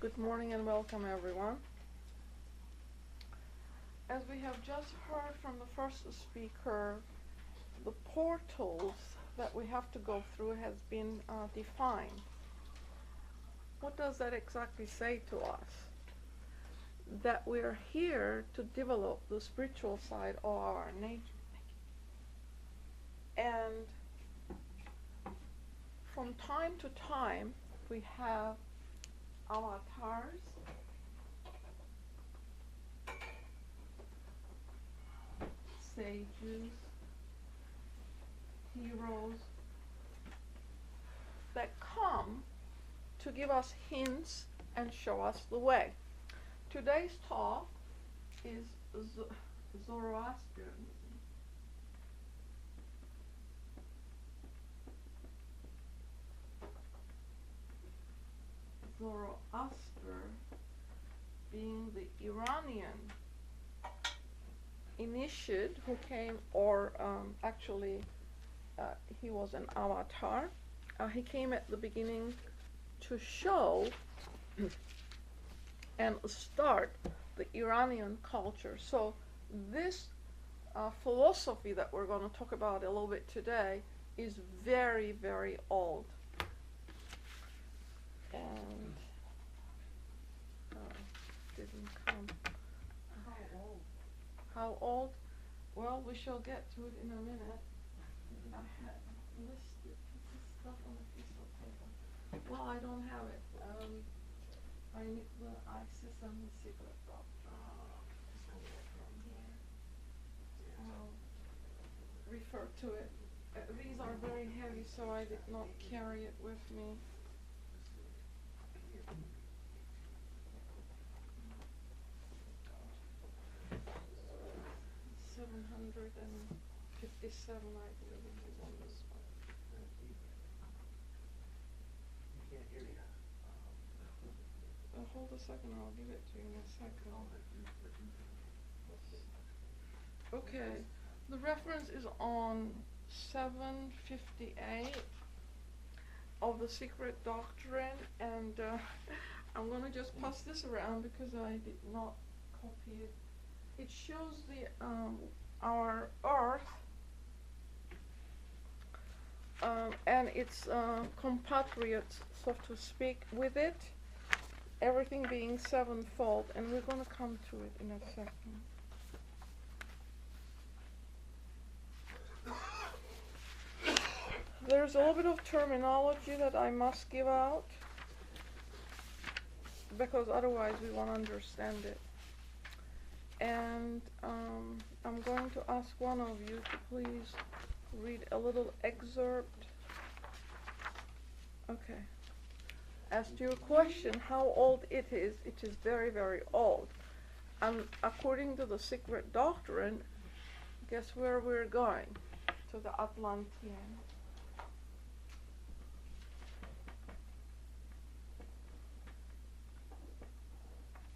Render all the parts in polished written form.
Good morning and welcome everyone. As we have just heard from the first speaker, the portals that we have to go through has been defined. What does that exactly say to us? That we are here to develop the spiritual side of our nature. And from time to time we have avatars, sages, heroes that come to give us hints and show us the way. Today's talk is Zoroastrian. Zoroaster being the Iranian initiate who came, or actually he was an avatar. He came at the beginning to show and start the Iranian culture. So this philosophy that we're going to talk about a little bit today is very, very old. And didn't come. How old? How old? Well, we shall get to it in a minute. I had listed this stuff on a piece of paper. Well, I don't have it. I need the ISIS and the secret doctrine. From here. I'll refer to it. These are very heavy, so I did not carry it with me. 757, I believe, is on this one. You can't hear me. Hold a second, I'll give it to you in a second. Okay, the reference is on 758 of the Secret Doctrine, and I'm going to just pass this around because I did not copy it. It shows the our Earth and its compatriots, so to speak, with it, everything being sevenfold, and we're going to come to it in a second. There's a little bit of terminology that I must give out because otherwise we won't understand it. And I'm going to ask one of you to please read a little excerpt. Okay. As to your question, how old it is very, very old. And according to the Secret Doctrine, guess where we're going? To the Atlantean.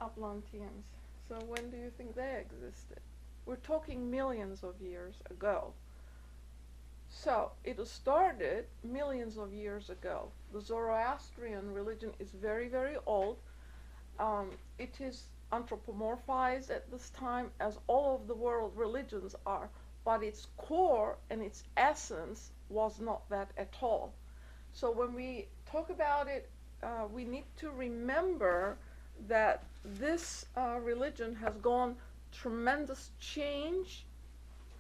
Atlanteans. So when do you think they existed? We're talking millions of years ago. So it started millions of years ago. The Zoroastrian religion is very, very old. It is anthropomorphized at this time, as all of the world religions are, but its core and its essence was not that at all. So when we talk about it, we need to remember that this religion has gone tremendous change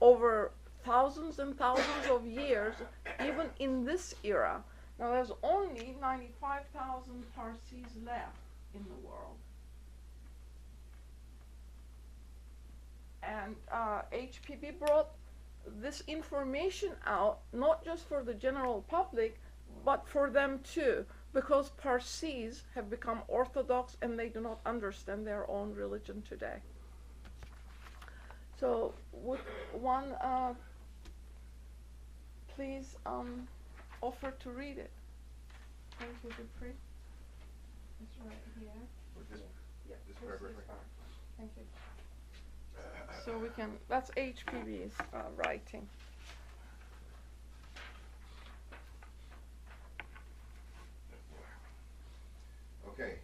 over thousands and thousands of years, even in this era. Now there's only 95,000 Parsis left in the world. And HPB brought this information out, not just for the general public, but for them too, because Parsis have become Orthodox and they do not understand their own religion today. So would one please offer to read it? Thank you, Dupree. It's right here. Yeah, this this paragraph is right fine. Thank you. So we can, that's HPB's writing. Okay,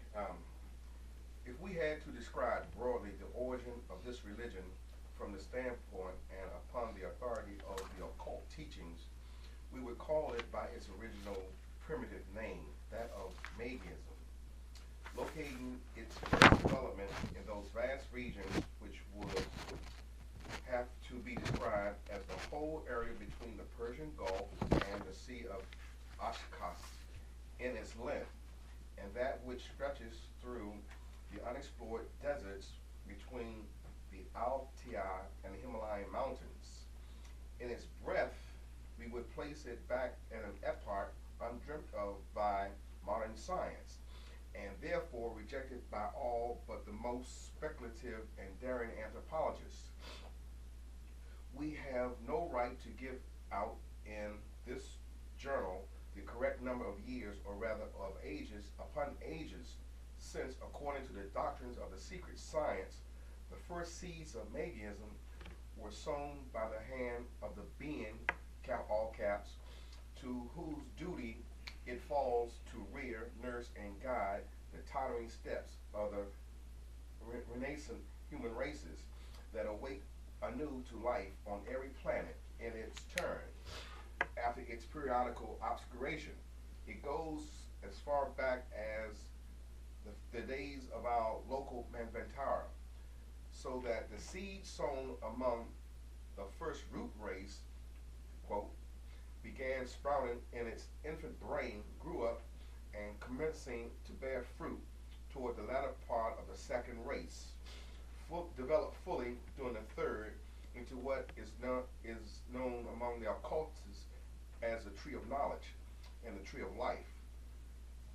had to describe broadly the origin of this religion from the standpoint and upon the authority of the occult teachings, we would call it by its original primitive name, that of Magism, locating its first development in those vast regions which would have to be described as the whole area between the Persian Gulf and the Sea of Oshkosh in its length, and that which stretches through the unexplored deserts between the Altai and the Himalayan mountains. In its breadth, we would place it back in an epoch undreamt of by modern science, and therefore rejected by all but the most speculative and daring anthropologists. We have no right to give out in this journal the correct number of years, or rather of ages upon ages, since according to the doctrines of the secret science, the first seeds of Magism were sown by the hand of the being, all caps, to whose duty it falls to rear, nurse, and guide the tottering steps of the renascent human races that awake anew to life on every planet in its turn after its periodical obscuration. It goes as far back as the days of our local Manvantara, so that the seed sown among the first root race, quote, began sprouting in its infant brain, grew up, and commencing to bear fruit toward the latter part of the second race, developed fully during the third into what is known among the occultists as the tree of knowledge and the tree of life.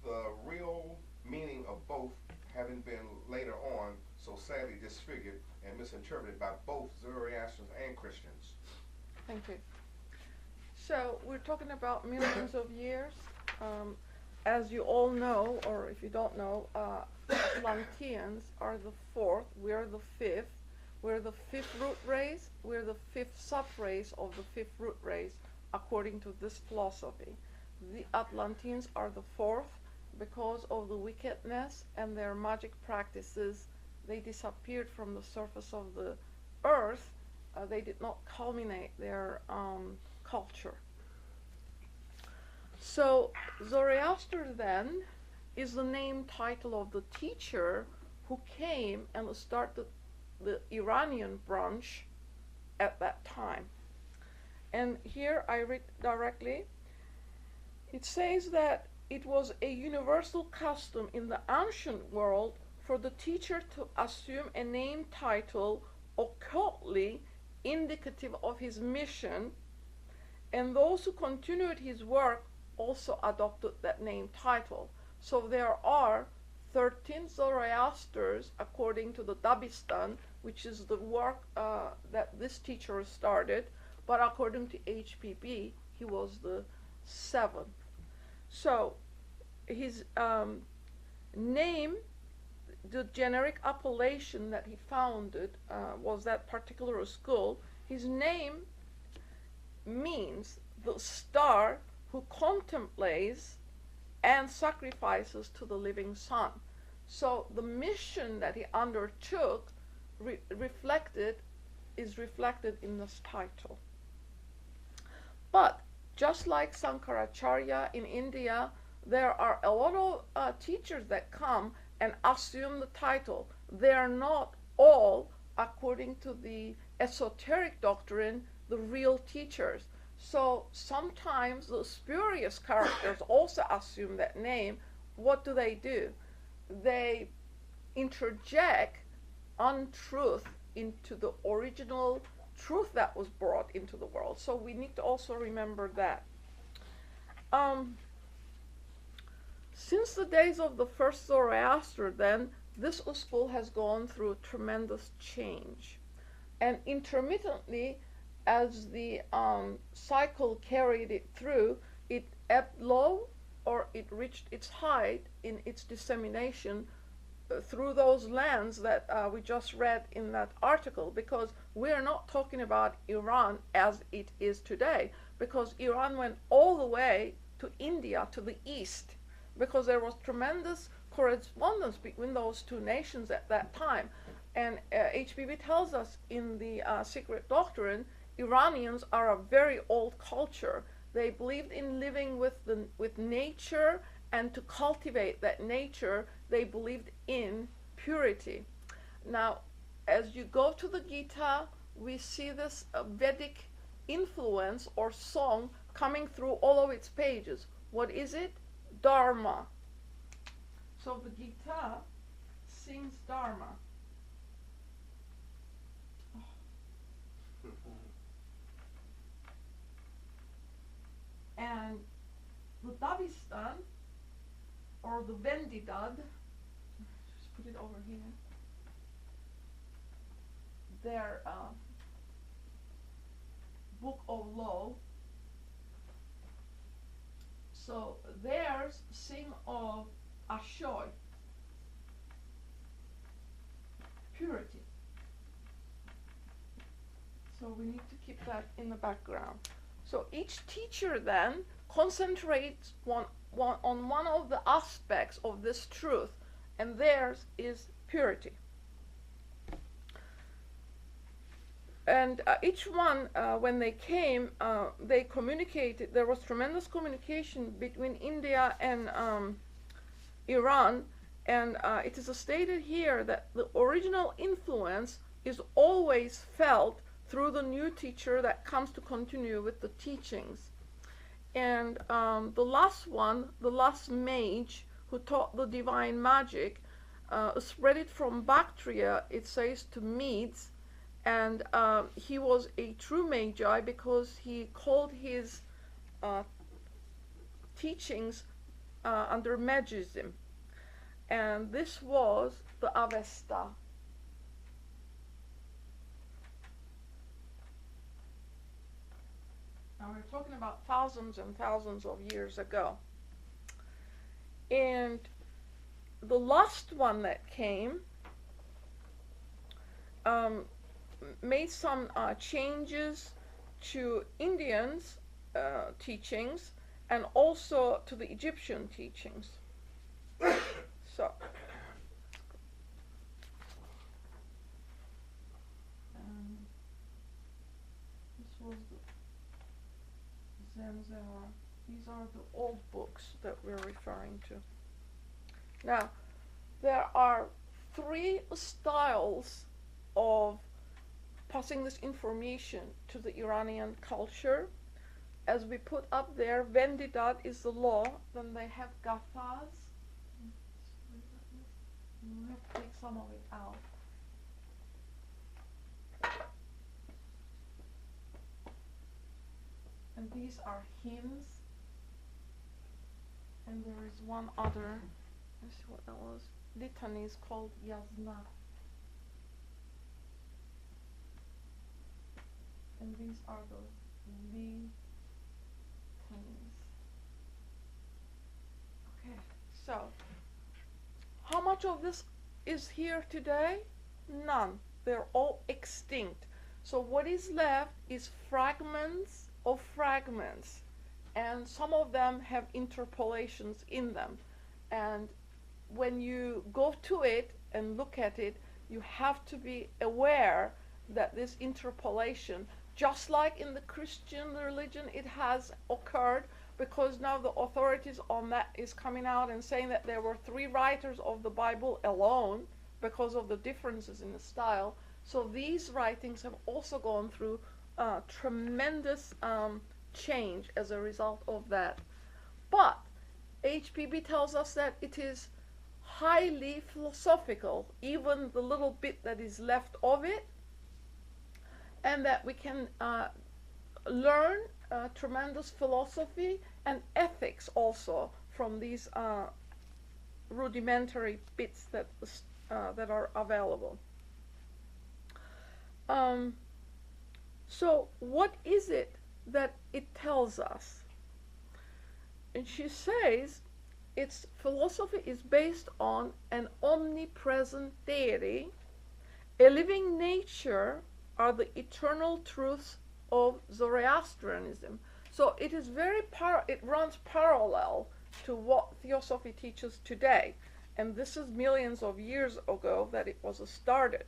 The real meaning of both having been later on so sadly disfigured and misinterpreted by both Zoroastrians and Christians. Thank you. So we're talking about millions of years. As you all know, or if you don't know, Atlanteans are the fourth, we're the fifth. We're the fifth root race, we're the fifth sub-race of the fifth root race, according to this philosophy. The Atlanteans are the fourth because of the wickedness and their magic practices. They disappeared from the surface of the earth. They did not culminate their culture. So Zoroaster then is the name title of the teacher who came and started the Iranian branch at that time. And here I read directly. It says that it was a universal custom in the ancient world for the teacher to assume a name title occultly indicative of his mission, and those who continued his work also adopted that name title. So there are 13 Zoroasters according to the Dabistan, which is the work that this teacher started, but according to HPB, he was the seventh. So his name, the generic appellation that he founded was that particular school. His name means the star who contemplates and sacrifices to the living sun. So the mission that he undertook is reflected in this title. But just like Sankaracharya in India, there are a lot of teachers that come and assume the title. They are not all, according to the esoteric doctrine, the real teachers. So sometimes the spurious characters also assume that name. What do? They interject untruth into the original truth that was brought into the world. So we need to also remember that. Since the days of the first Zoroaster, then, this school has gone through tremendous change. And intermittently, as the cycle carried it through, it ebbed low or it reached its height in its dissemination through those lands that we just read in that article, because we are not talking about Iran as it is today, because Iran went all the way to India, to the east, because there was tremendous correspondence between those two nations at that time. And HPB tells us in the Secret Doctrine, Iranians are a very old culture. They believed in living with nature, and to cultivate that nature, they believed in purity. Now, as you go to the Gita, we see this Vedic influence or song coming through all of its pages. What is it? Dharma. So the Gita sings Dharma. And the Davistan, or the Vendidad, just put it over here, their book of law. So theirs sing of Ashoy, purity. So we need to keep that in the background. So each teacher then concentrates on one of the aspects of this truth, and theirs is purity. And each one, when they came, they communicated. There was tremendous communication between India and Iran, and it is stated here that the original influence is always felt through the new teacher that comes to continue with the teachings. And the last one, the last mage who taught the divine magic, spread it from Bactria, it says, to Medes. And he was a true magi because he called his teachings under Magism. And this was the Avesta. Now we're talking about thousands and thousands of years ago. And the last one that came made some changes to Indians' teachings and also to the Egyptian teachings. So, this was the Zanzibar. These are the old books that we're referring to. Now, there are three styles of passing this information to the Iranian culture. As we put up there, Vendidat is the law. Then they have Gathas. We have to take some of it out. And these are hymns. And there is one other, let's see what that was. Litany is called Yazna. And these are the litanies. Okay, so how much of this is here today? None. They're all extinct. So what is left is fragments of fragments, and some of them have interpolations in them. And when you go to it and look at it, you have to be aware that this interpolation, just like in the Christian religion, it has occurred, because now the authorities on that is coming out and saying that there were 3 writers of the Bible alone because of the differences in the style. So these writings have also gone through tremendous change as a result of that. But HPB tells us that it is highly philosophical, even the little bit that is left of it, and that we can learn tremendous philosophy and ethics also from these rudimentary bits that are available. So what is it that it tells us? And she says its philosophy is based on an omnipresent deity, a living nature, are the eternal truths of Zoroastrianism. So it is it runs parallel to what Theosophy teaches today. and this is millions of years ago that it was started.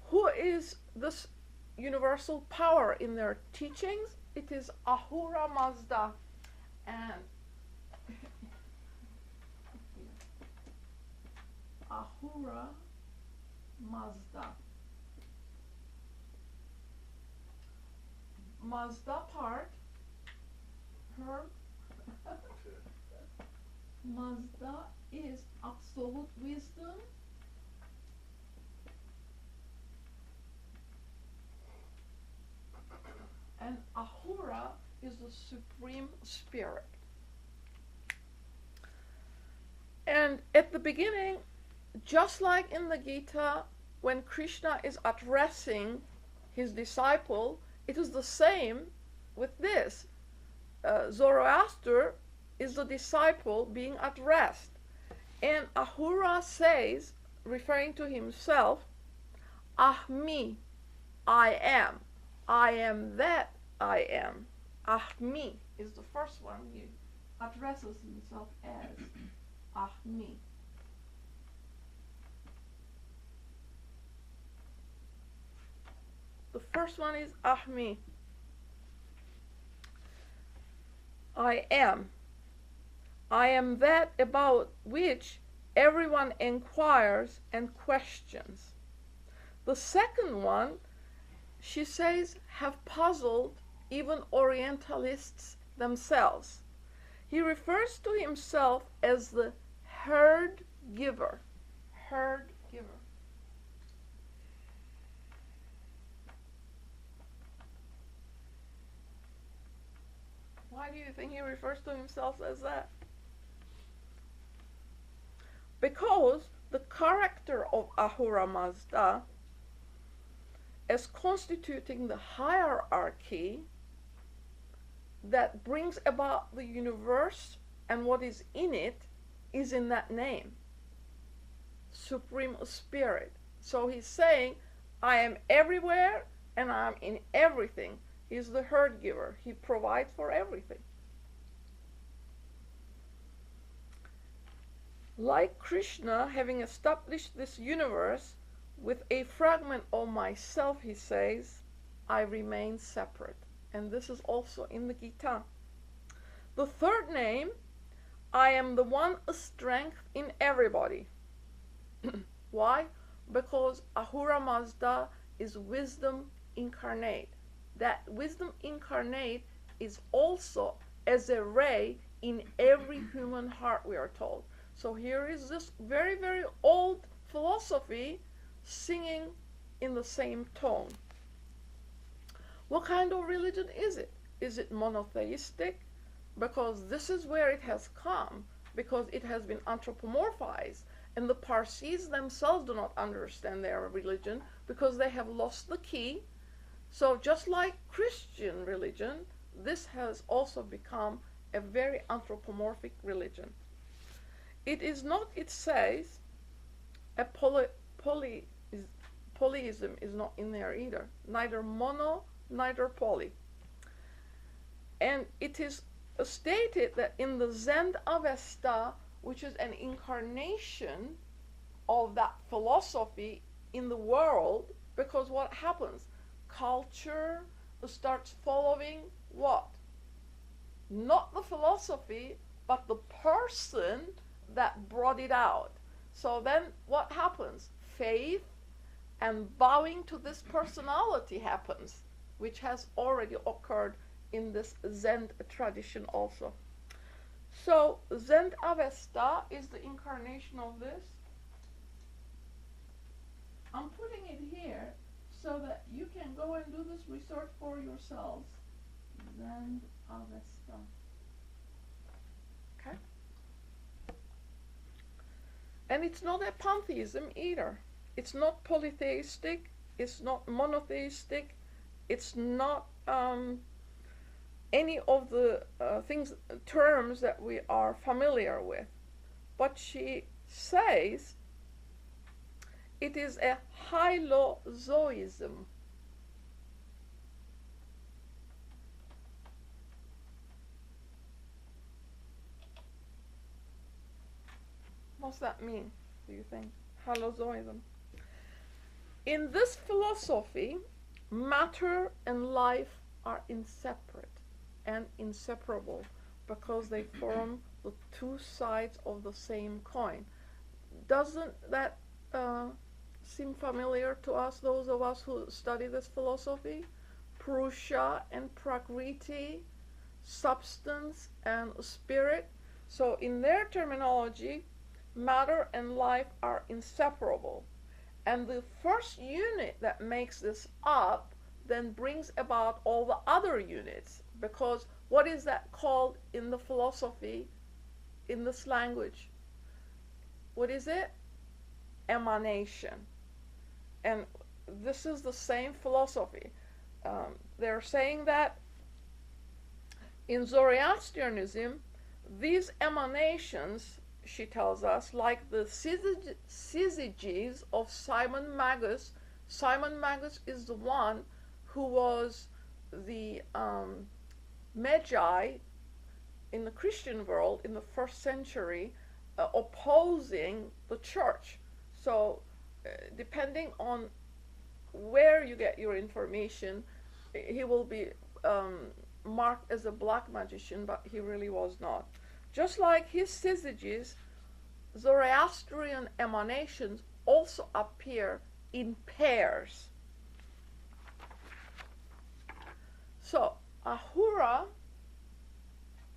Who is this universal power in their teachings? It is Ahura Mazda. And Ahura Mazda. Mazda part, her Mazda is absolute wisdom. And Ahura is the supreme spirit. And at the beginning, just like in the Gita, when Krishna is addressing his disciple, it is the same with this. Zoroaster is the disciple being addressed. And Ahura says, referring to himself, Ahmi, I am. I am that I am. Ahmi is the first one. He addresses himself as Ahmi. The first one is Ahmi. I am. I am that about which everyone inquires and questions. The second one, she says, have puzzled even Orientalists themselves. He refers to himself as the herd giver. Herd giver. Why do you think he refers to himself as that? Because the character of Ahura Mazda as constituting the hierarchy that brings about the universe and what is in it is in that name, Supreme Spirit. So he's saying, I am everywhere and I am in everything. He's the herd giver. He provides for everything. Like Krishna, having established this universe with a fragment of myself, he says, I remain separate. And this is also in the Gita. The third name, I am the one strength in everybody. Why? Because Ahura Mazda is wisdom incarnate. That wisdom incarnate is also as a ray in every human heart, we are told. So here is this very, very old philosophy singing in the same tone. What kind of religion is it? Is it monotheistic? Because this is where it has come, because it has been anthropomorphized, and the Parsis themselves do not understand their religion because they have lost the key. So just like Christian religion, this has also become a very anthropomorphic religion. It is not, it says, a polyism is not in there either. Neither mono, neither poly. And it is stated that in the Zend Avesta, which is an incarnation of that philosophy in the world, because what happens? Culture starts following what? Not the philosophy, but the person that brought it out. So then what happens? Faith and bowing to this personality happens, which has already occurred in this Zen tradition also. So Zen Avesta is the incarnation of this. I'm putting it here so that you can go and do this research for yourselves. Zen Avesta. Okay? And it's not a pantheism either. It's not polytheistic. It's not monotheistic. It's not any of the terms that we are familiar with. But she says it is a hylozoism. What's that mean, do you think? Halozoism. In this philosophy, matter and life are inseparable because they form the two sides of the same coin. Doesn't that seem familiar to us, those of us who study this philosophy? Purusha and Prakriti, substance and spirit. So in their terminology, matter and life are inseparable. And the first unit that makes this up then brings about all the other units. Because what is that called in the philosophy, in this language? What is it? Emanation. And this is the same philosophy. They're saying that in Zoroastrianism, these emanations, she tells us, like the syzygies of Simon Magus. Simon Magus is the one who was the Magi in the Christian world in the 1st century, opposing the church. So depending on where you get your information, he will be marked as a black magician, but he really was not. Just like his syzygies, Zoroastrian emanations also appear in pairs. So Ahura,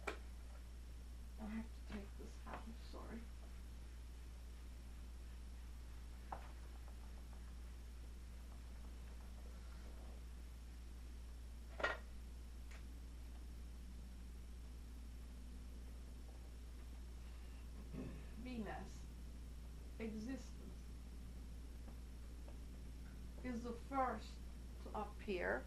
I have to take this out, sorry. Venus, existence, is the first to appear.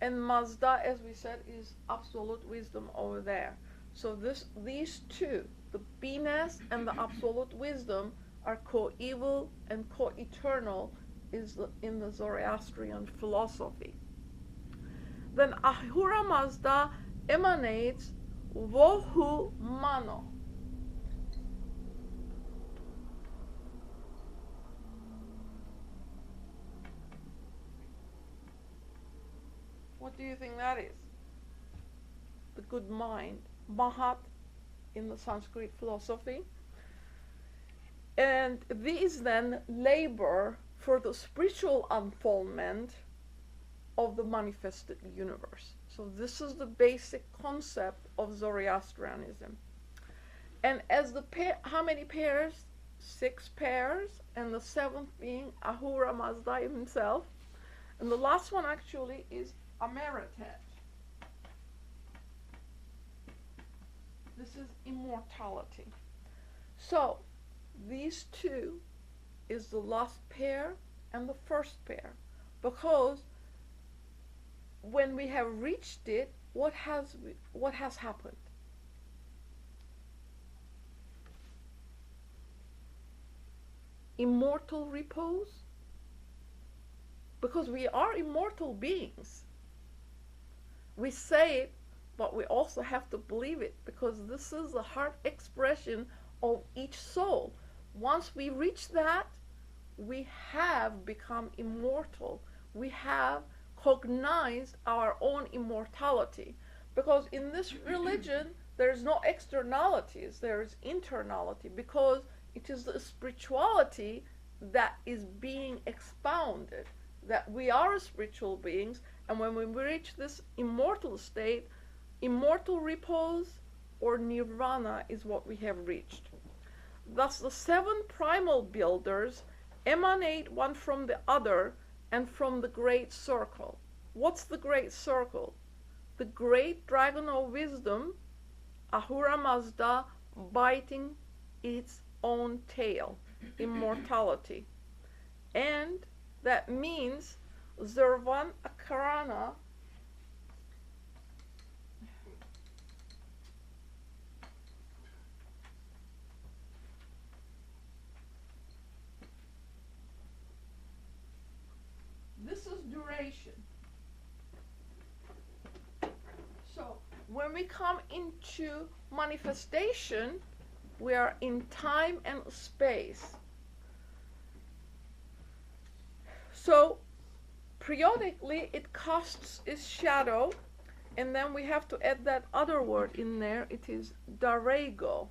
And Mazda, as we said, is absolute wisdom over there. So these two, the Venus and the absolute wisdom, are coeval and co-eternal in the Zoroastrian philosophy. Then Ahura Mazda emanates Vohu Mano. What do you think that is? The good mind, Mahat in the Sanskrit philosophy. And these then labor for the spiritual unfoldment of the manifested universe. So this is the basic concept of Zoroastrianism. And as the how many pairs? 6 pairs, and the 7th being Ahura Mazda himself. And the last one actually is Emeritet. This is immortality. So these two is the last pair and the first pair, because when we have reached it, what has happened? Immortal repose, because we are immortal beings. We say it, but we also have to believe it, because this is the heart expression of each soul. Once we reach that, we have become immortal. We have cognized our own immortality. Because in this religion, there is no externalities, there is internality, because it is the spirituality that is being expounded, that we are spiritual beings, and when we reach this immortal state, immortal repose or nirvana is what we have reached. Thus the 7 primal builders emanate one from the other and from the great circle. What's the great circle? The great dragon of wisdom, Ahura Mazda, biting its own tail, immortality. And that means Zervan Akarana this is duration. So when we come into manifestation, We are in time and space. So periodically it casts its shadow, and then we have to add that other word in there. It is darego.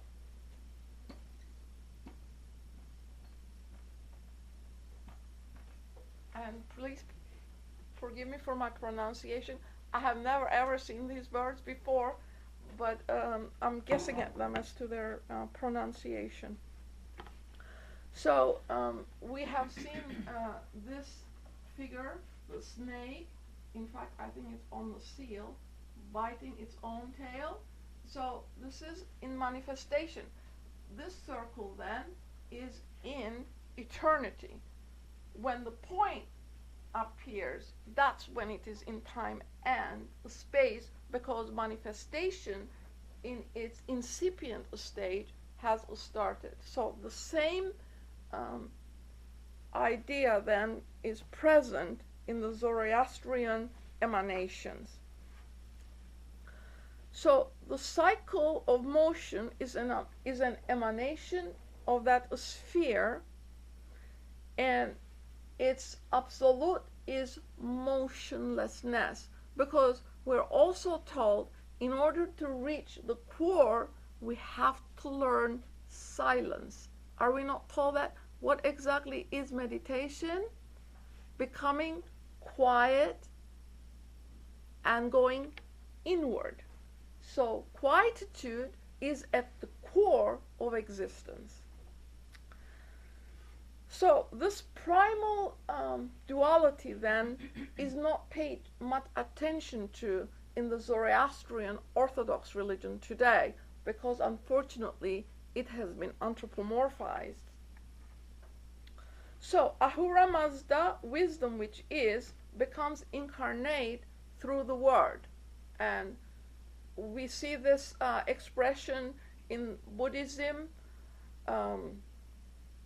And please forgive me for my pronunciation. I have never ever seen these words before, but I'm guessing at them as to their pronunciation. So we have seen this figure, the snake. In fact, I think it's on the seal, biting its own tail. So this is in manifestation. This circle then is in eternity. When the point appears, that's when it is in time and space, because manifestation in its incipient stage has started. So the same idea then is present in the Zoroastrian emanations. So the cycle of motion is an emanation of that sphere, and its absolute is motionlessness, because we're also told in order to reach the core we have to learn silence. Are we not told that? What exactly is meditation? Becoming quiet and going inward. So quietude is at the core of existence. So this primal duality then is not paid much attention to in the Zoroastrian Orthodox religion today, because unfortunately it has been anthropomorphized. So Ahura Mazda, wisdom which is, becomes incarnate through the word. And we see this expression in Buddhism,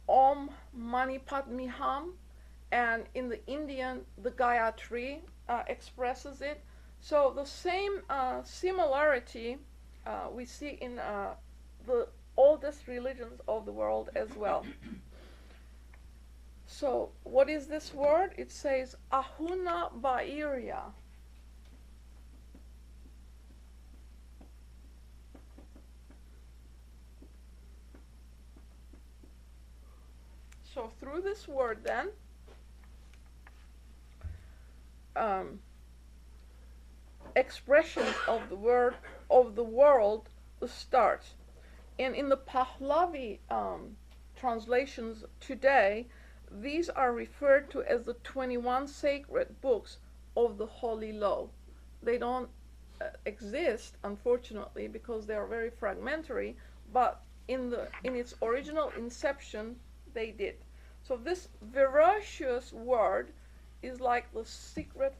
Om Mani Padme Hum, and in the Indian, the Gayatri expresses it. So the same similarity we see in the oldest religions of the world as well. So what is this word? It says Ahuna Ba'irya. So through this word then, expression of the word of the world starts. And in the Pahlavi translations today, these are referred to as the 21 sacred books of the Holy Law. They don't exist, unfortunately, because they are very fragmentary, but in its original inception, they did. So this veracious word is like the secret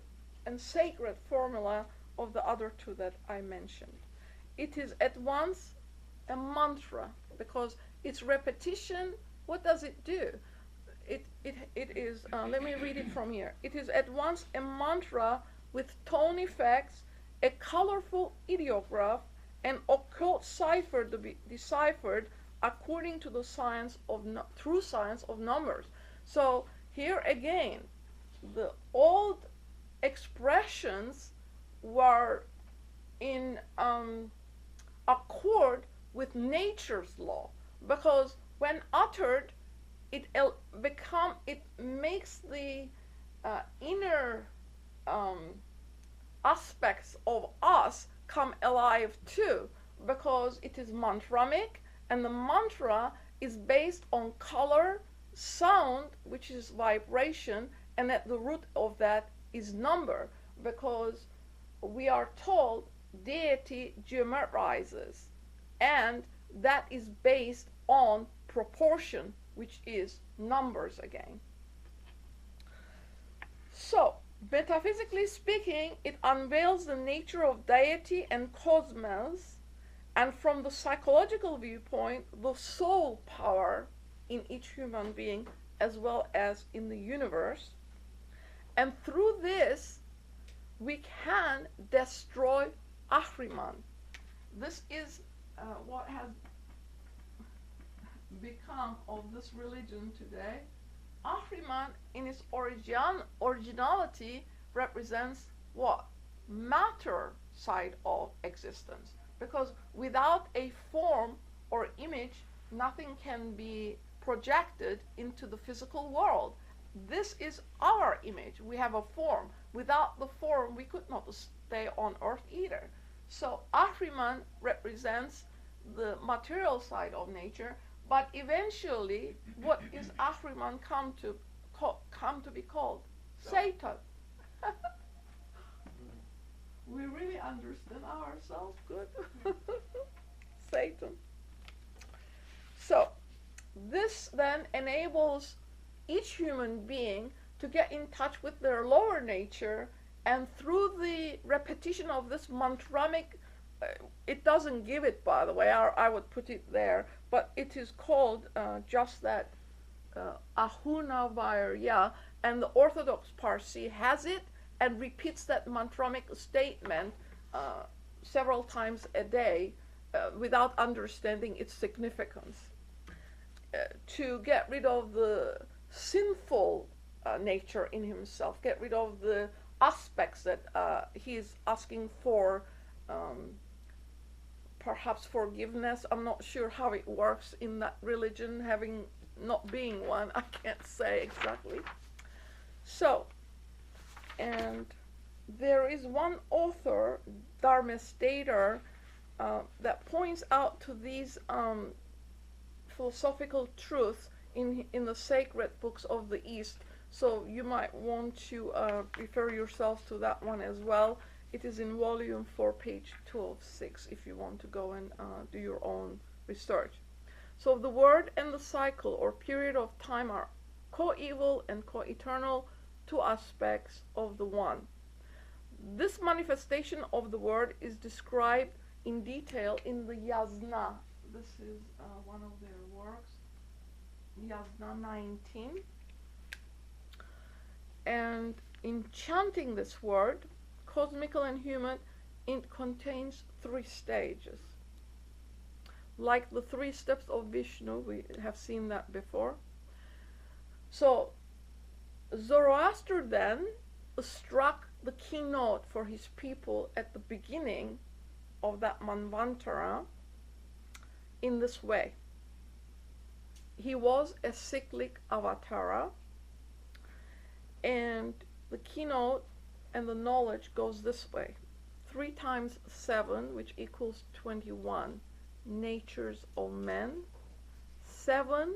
and sacred formula of the other two that I mentioned. It is at once a mantra, because its repetition, what does it do? It is, let me read it from here. It is at once a mantra with tone effects, a colorful ideograph, an occult cipher to be deciphered according to the science of true science of numbers. So here again, the old expressions were in accord with nature's law, because when uttered, it makes the inner aspects of us come alive too, because it is mantramic, and the mantra is based on color, sound, which is vibration, and at the root of that is number, because we are told deity geometrizes, and that is based on proportion, which is numbers again. So, metaphysically speaking, it unveils the nature of deity and cosmos, and from the psychological viewpoint, the soul power in each human being as well as in the universe. And through this, we can destroy Ahriman. This is what has become of this religion today, Ahriman in its originality represents what? Matter side of existence. Because without a form or image, nothing can be projected into the physical world. This is our image. We have a form. Without the form, we could not stay on earth either. So Ahriman represents the material side of nature, but eventually, what is Ahriman come to be called? Satan. We really understand ourselves good. Satan. So, this then enables each human being to get in touch with their lower nature, and through the repetition of this mantramic, it doesn't give it, by the way, I would put it there, but it is called just that Ahuna Vairya, and the Orthodox Parsi has it and repeats that mantramic statement several times a day without understanding its significance. To get rid of the sinful nature in himself, get rid of the aspects that he is asking for, perhaps forgiveness. I'm not sure how it works in that religion, having not being one, I can't say exactly. So, and there is one author, Dharmestator, that points out to these philosophical truths in the sacred books of the East. So you might want to refer yourself to that one as well. It is in volume 4, page 206, if you want to go and do your own research. So the word and the cycle or period of time are coeval and co-eternal, two aspects of the one. This manifestation of the word is described in detail in the Yasna. This is one of their works, Yasna 19. And in chanting this word, cosmical and human, it contains 3 stages. Like the 3 steps of Vishnu, we have seen that before. So Zoroaster then struck the keynote for his people at the beginning of that Manvantara in this way. He was a cyclic avatara, and the keynote and the knowledge goes this way. 3 times 7, which equals 21, natures of men. 7,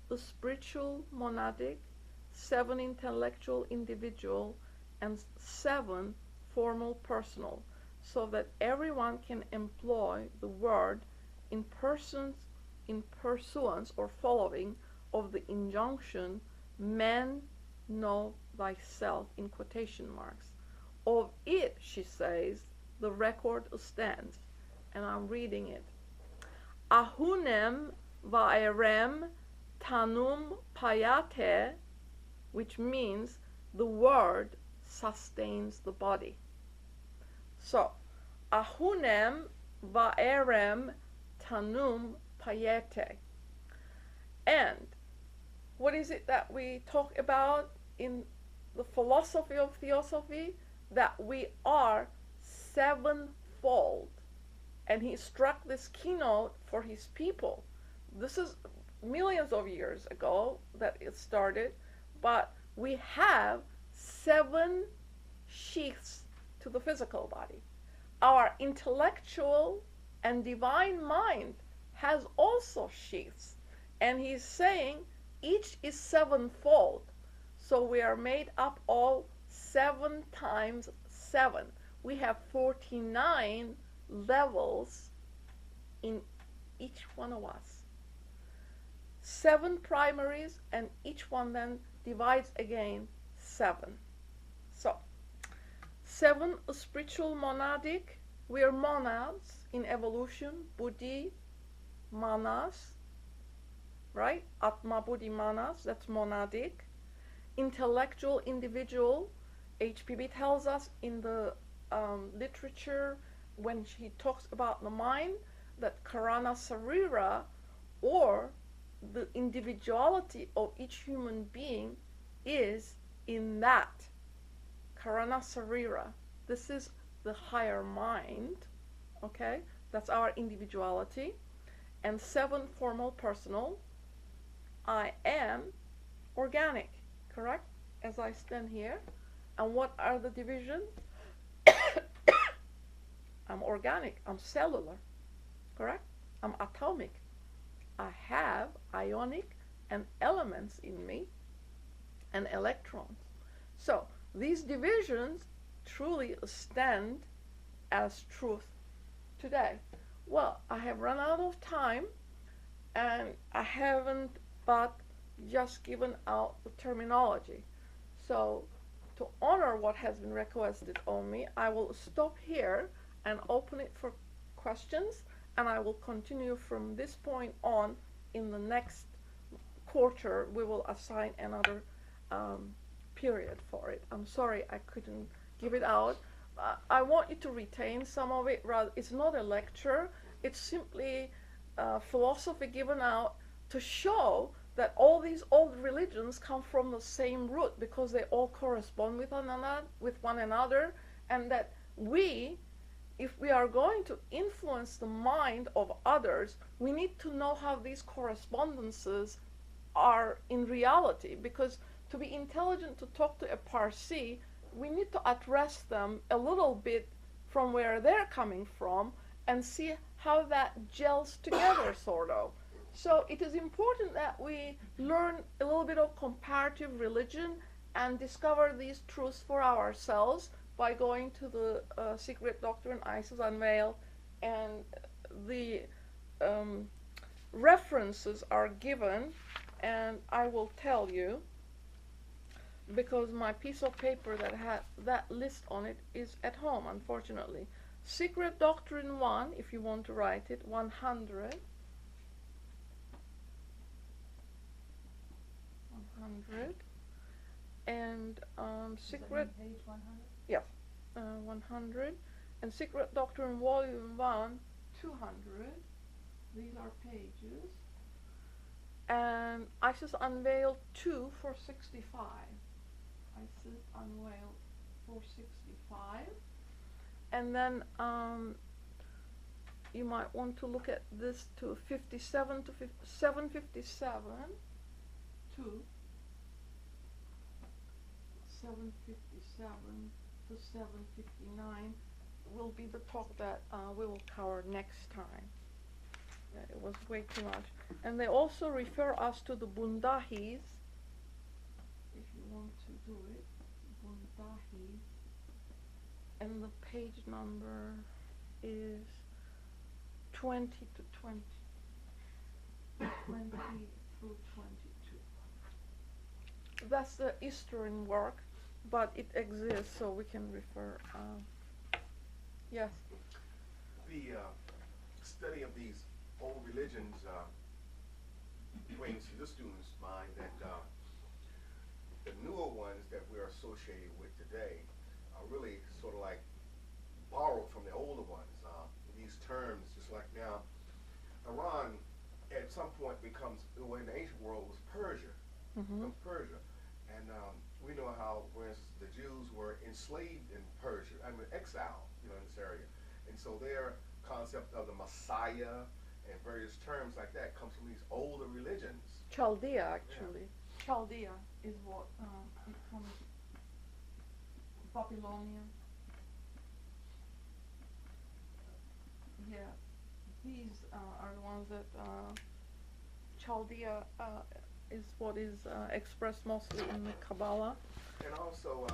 the spiritual monadic. 7, intellectual individual. And 7, formal personal. So that everyone can employ the word in pursuance or following of the injunction, man, know thyself, in quotation marks. Of it, she says, the record stands. And I'm reading it. Ahunem vaerem tanum payate, which means the word sustains the body. So, ahunem vaerem tanum payete. And what is it that we talk about in the philosophy of theosophy? That we are sevenfold. And he struck this keynote for his people. This is millions of years ago that it started, but we have 7 sheaths to the physical body. Our intellectual and divine mind has also sheaths. And he's saying each is sevenfold. So we are made up of 7 times 7. We have 49 levels in each one of us. 7 primaries, and each one then divides again 7. So 7 spiritual monadic. We are monads in evolution. Buddhi, manas, right? Atma, Buddhi, manas, that's monadic. Intellectual individual. HPB tells us in the literature when he talks about the mind that Karana Sarira, or the individuality of each human being is in that Karana Sarira. This is the higher mind, okay? That's our individuality. And 7 formal personal, I am organic, correct? As I stand here. And what are the divisions? I'm organic, I'm cellular, correct? I'm atomic. I have ionic and elements in me and electrons. So these divisions truly stand as truth today. Well, I have run out of time and I haven't but just given out the terminology. So to honor what has been requested of me, I will stop here and open it for questions, and I will continue from this point on. In the next quarter we will assign another period for it. I'm sorry I couldn't give it out. I want you to retain some of it. Rather, it's not a lecture, it's simply philosophy given out to show that all these old religions come from the same root, because they all correspond with one another, and that if we are going to influence the mind of others, we need to know how these correspondences are in reality. Because to be intelligent, to talk to a Parsi, we need to address them a little bit from where they're coming from and see how that gels together, sort of. So it is important that we learn a little bit of comparative religion and discover these truths for ourselves by going to the Secret Doctrine, Isis Unveiled, and the references are given, and I will tell you, because my piece of paper that had that list on it is at home, unfortunately. Secret Doctrine 1, if you want to write it, 100. 100. And Secret... Page 100? Yes, 100. And Secret Doctrine Volume 1, 200. These are pages. And Isis Unveiled 2 for 65. Isis Unveiled for 65. And then you might want to look at this to 57 to 757 to 757 to 759 will be the talk that we will cover next time. Yeah, it was way too much. And they also refer us to the Bundahis, if you want to do it. Bundahis. And the page number is 20 to 20. 20 through 22. That's the Eastern work, but it exists, so we can refer. Yes? The study of these old religions brings to the student's mind that the newer ones that we're associated with today are really sort of like borrowed from the older ones. These terms, just like now, Iran at some point becomes, well, in the ancient world was Persia, becomes Persia. And we know how, for instance, the Jews were enslaved in Persia, exiled, in this area. And so their concept of the Messiah and various terms like that comes from these older religions. Chaldea, actually. Yeah. Chaldea is what it comes. Babylonian. Yeah, these are the ones that Chaldea is what is expressed mostly in the Kabbalah. And also,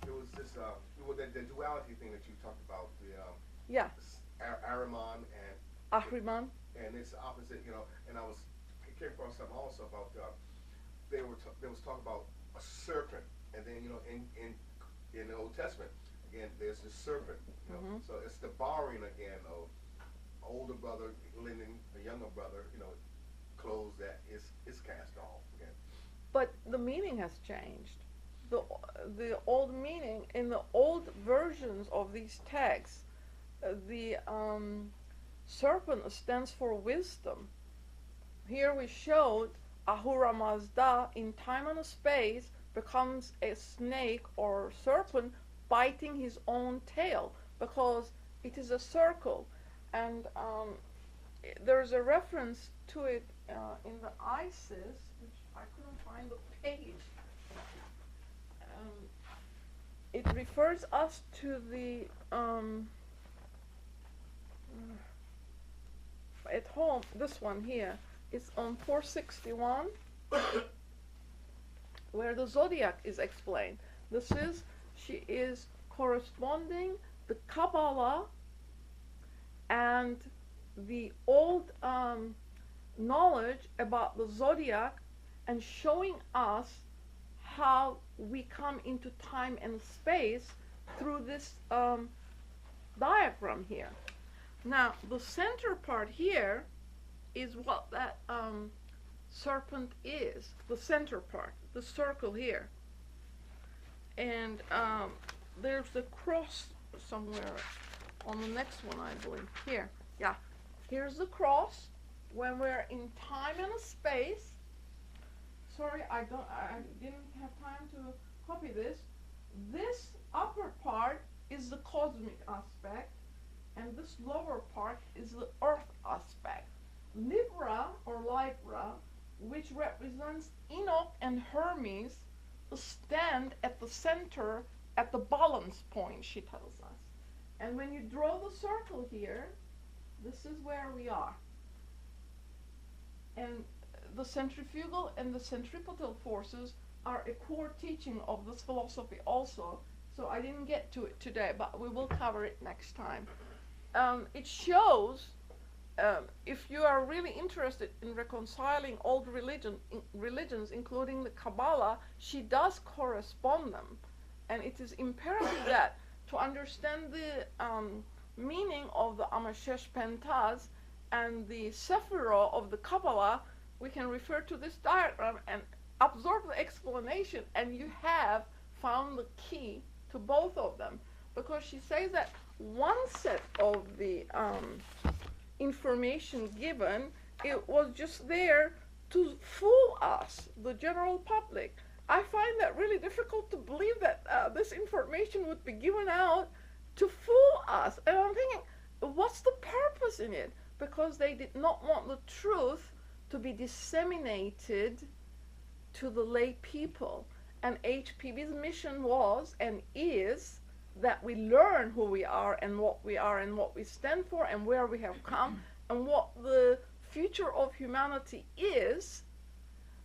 there was this the duality thing that you talked about, the Ahriman and Ahriman. And it's opposite, and I came across something also about there was talk about a serpent, and then in the Old Testament again there's the serpent, so it's the borrowing again of older brother lending a younger brother, clothes that is cast off again. But the meaning has changed. The old meaning in the old versions of these texts, the serpent stands for wisdom, Here we showed Ahura Mazda in time and space becomes a snake or serpent biting his own tail because it is a circle. And there's a reference to it in the Isis, which I couldn't find the page. It refers us to the at home. This one here is on 461, where the zodiac is explained. She is corresponding the Kabbalah and the old knowledge about the zodiac and showing us how we come into time and space through this diagram here. Now, the center part here is what that serpent is, the center part, the circle here. And there's the cross somewhere on the next one, I believe. Here, yeah. Here's the cross when we're in time and space. Sorry, I didn't have time to copy this. This upper part is the cosmic aspect, and this lower part is the earth aspect. Libra or Libra, which represents Enoch and Hermes, stand at the center, at the balance point, she tells us. And when you draw the circle here, this is where we are. And the centrifugal and the centripetal forces are a core teaching of this philosophy also. So I didn't get to it today, but we will cover it next time. It shows, if you are really interested in reconciling old religions, including the Kabbalah, she does correspond them. And it is imperative that to understand the meaning of the Amashesh Pentaz and the Sephirah of the Kabbalah, we can refer to this diagram and absorb the explanation, and you have found the key to both of them. Because she says that one set of the information given, it was just there to fool us, the general public. I find that really difficult to believe that this information would be given out to fool us. And I'm thinking, what's the purpose in it? Because they did not want the truth to be disseminated to the lay people. And HPB's mission was and is that we learn who we are and what we stand for and where we have come and what the future of humanity is,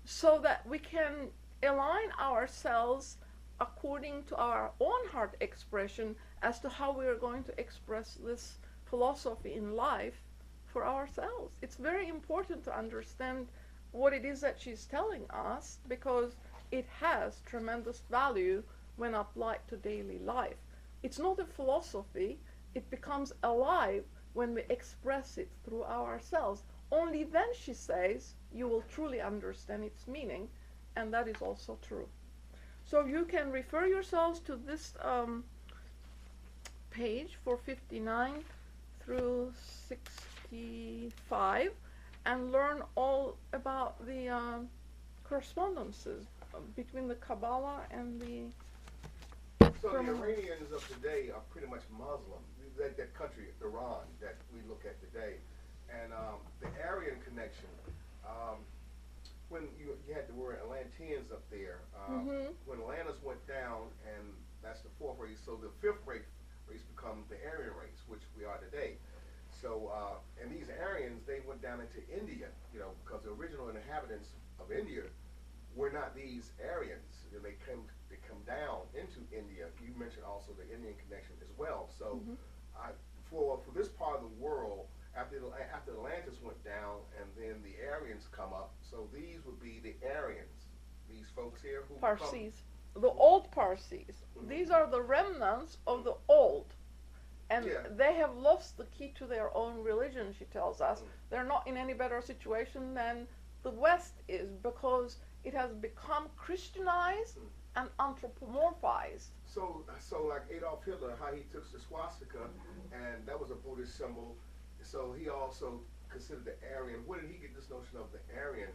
so that we can align ourselves according to our own heart expression as to how we are going to express this philosophy in life for ourselves. It's very important to understand what it is that she's telling us, because it has tremendous value when applied to daily life. It's not a philosophy, it becomes alive when we express it through ourselves. Only then, she says, you will truly understand its meaning, and that is also true. So you can refer yourselves to this page 459 through 65 and learn all about the correspondences between the Kabbalah and the So the Iranians of today are pretty much Muslim. That country, Iran, that we look at today. And the Aryan connection, when you had the word Atlanteans up there, when Atlantis went down, and that's the fourth race, so the fifth race becomes the Aryan race, which we are today. So, and these Aryans, they went down into India, because the original inhabitants of India were not these Aryans. They come down into India. You mentioned also the Indian connection as well. So, for this part of the world, after Atlantis went down, and then the Aryans come up, so these would be the Aryans, these folks here who Parsis, the old Parsis. These are the remnants of the old. And they have lost the key to their own religion, she tells us. They're not in any better situation than the West is, because it has become Christianized and anthropomorphized. So like Adolf Hitler, how he took the swastika, and that was a Buddhist symbol. So he also considered the Aryan, where did he get this notion of the Aryan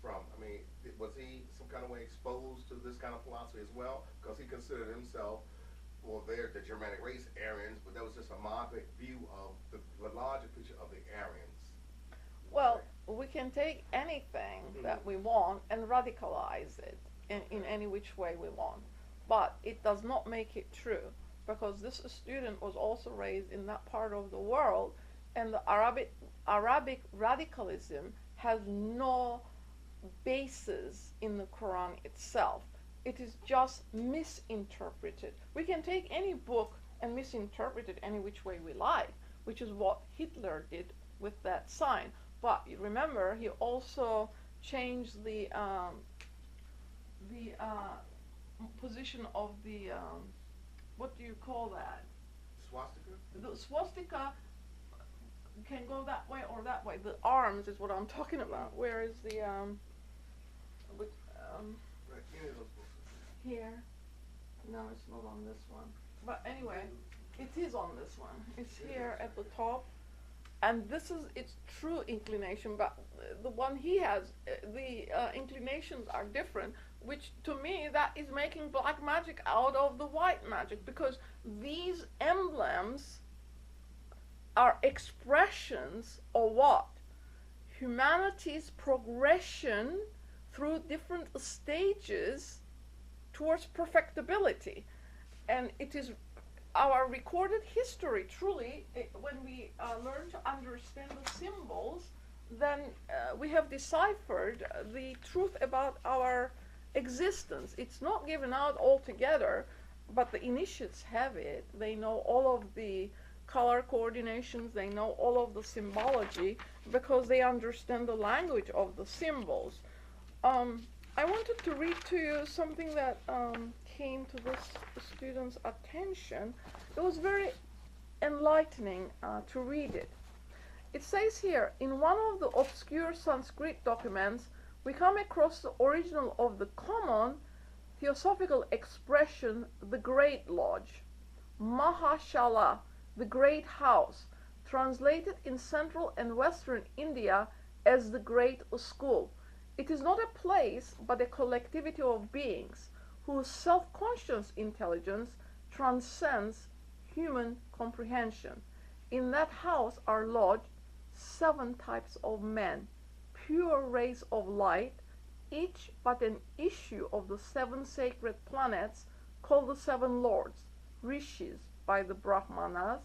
from? I mean, was he some kind of way exposed to this kind of philosophy as well? Because he considered himself, well, they're the Germanic race Aryans, but that was just a myopic view of the larger picture of the Aryans. Well, we can take anything that we want and radicalize it in any which way we want. But it does not make it true, because this student was also raised in that part of the world, and the Arabic radicalism has no basis in the Quran itself. It is just misinterpreted. We can take any book and misinterpret it any which way we like, which is what Hitler did with that sign. But you remember, he also changed the position of the what do you call that? Swastika? The swastika can go that way or that way. The arms is what I'm talking about. Where is the Right, any of those books. here? No, it's not on this one. But anyway, it is on this one. It's here at the top. And this is its true inclination, but the one he has, the inclinations are different, which to me, that is making black magic out of the white magic, because these emblems are expressions of what? Humanity's progression through different stages towards perfectibility. And it is our recorded history, truly, when we learn to understand the symbols, then we have deciphered the truth about our existence. It's not given out altogether, but the initiates have it. They know all of the color coordinations, they know all of the symbology, because they understand the language of the symbols. I wanted to read to you something that came to this student's attention. It was very enlightening to read it. It says here, in one of the obscure Sanskrit documents, we come across the original of the common theosophical expression, the Great Lodge, Mahashala, the Great House, translated in Central and Western India as the Great School. It is not a place, but a collectivity of beings whose self-conscious intelligence transcends human comprehension. In that house are lodged 7 types of men, pure rays of light, each but an issue of the 7 sacred planets called the 7 lords, rishis by the Brahmanas,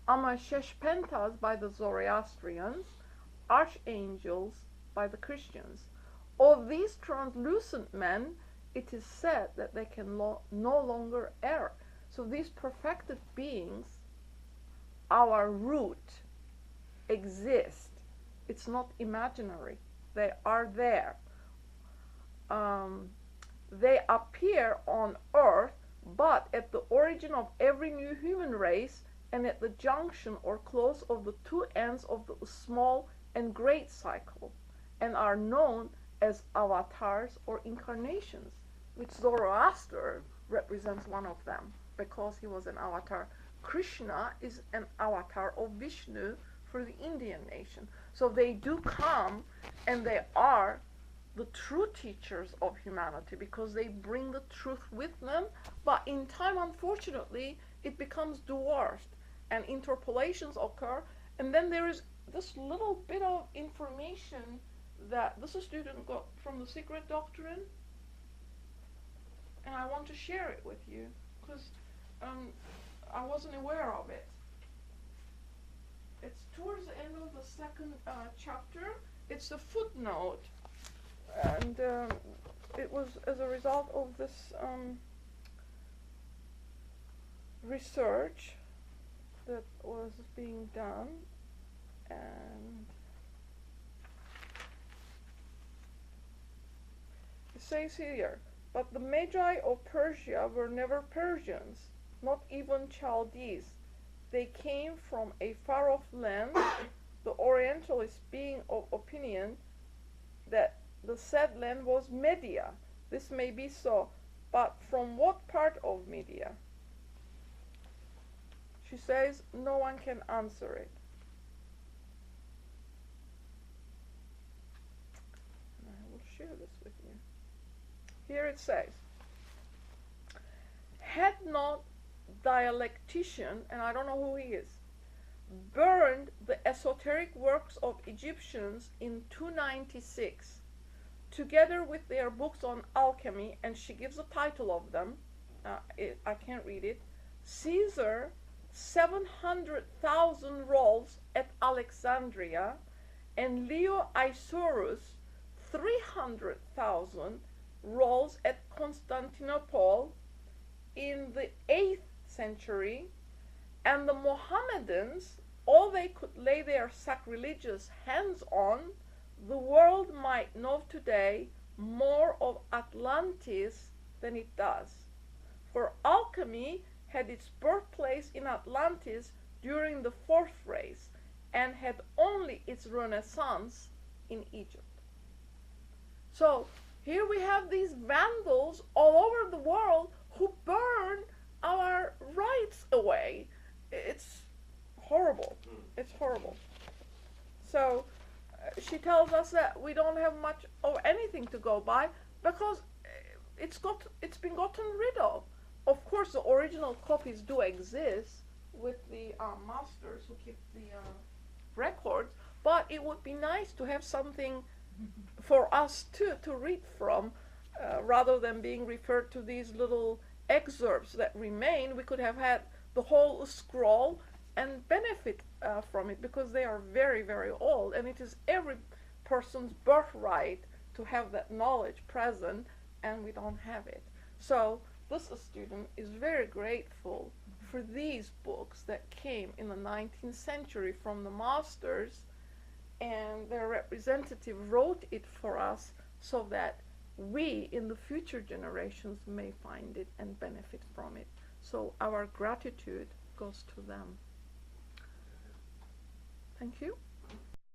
Amasheshpentas by the Zoroastrians, archangels by the Christians. Of these translucent men, it is said that they can no longer err. So these perfected beings, our root, exist. It's not imaginary. They are there. They appear on earth, but at the origin of every new human race and at the junction or close of the 2 ends of the small and great cycle, and are known as avatars or incarnations, which Zoroaster represents one of them because he was an avatar. Krishna is an avatar of Vishnu for the Indian nation. So they do come, and they are the true teachers of humanity because they bring the truth with them, but in time, unfortunately, it becomes dwarfed and interpolations occur, and then there is this little bit of information that this student got from the Secret Doctrine, and I want to share it with you because I wasn't aware of it. It's towards the end of the 2nd chapter. It's a footnote, and it was as a result of this research that was being done, and it says here, but the Magi of Persia were never Persians, not even Chaldees. They came from a far-off land, the Orientalists being of opinion that the said land was Media. This may be so, but from what part of Media? She says no one can answer it. share this with you. Here it says, had not dialectician, and I don't know who he is, burned the esoteric works of Egyptians in 296, together with their books on alchemy, and she gives a title of them, I can't read it, Caesar 700,000 rolls at Alexandria, and Leo Isaurus 300,000 rolls at Constantinople in the 8th century, and the Mohammedans, all they could lay their sacrilegious hands on, the world might know today more of Atlantis than it does. For alchemy had its birthplace in Atlantis during the 4th race, and had only its renaissance in Egypt. So here we have these vandals all over the world who burn our rights away. It's horrible. It's horrible. So she tells us that we don't have much of anything to go by because it's been gotten rid of. Of course, the original copies do exist with the masters who keep the records, but it would be nice to have something for us too to read from, rather than being referred to these little excerpts that remain. We could have had the whole scroll and benefit from it, because they are very, very old, and it is every person's birthright to have that knowledge present, and we don't have it. So this student is very grateful for these books that came in the 19th century from the masters, and their representative wrote it for us so that we in the future generations may find it and benefit from it. So our gratitude goes to them. Thank you.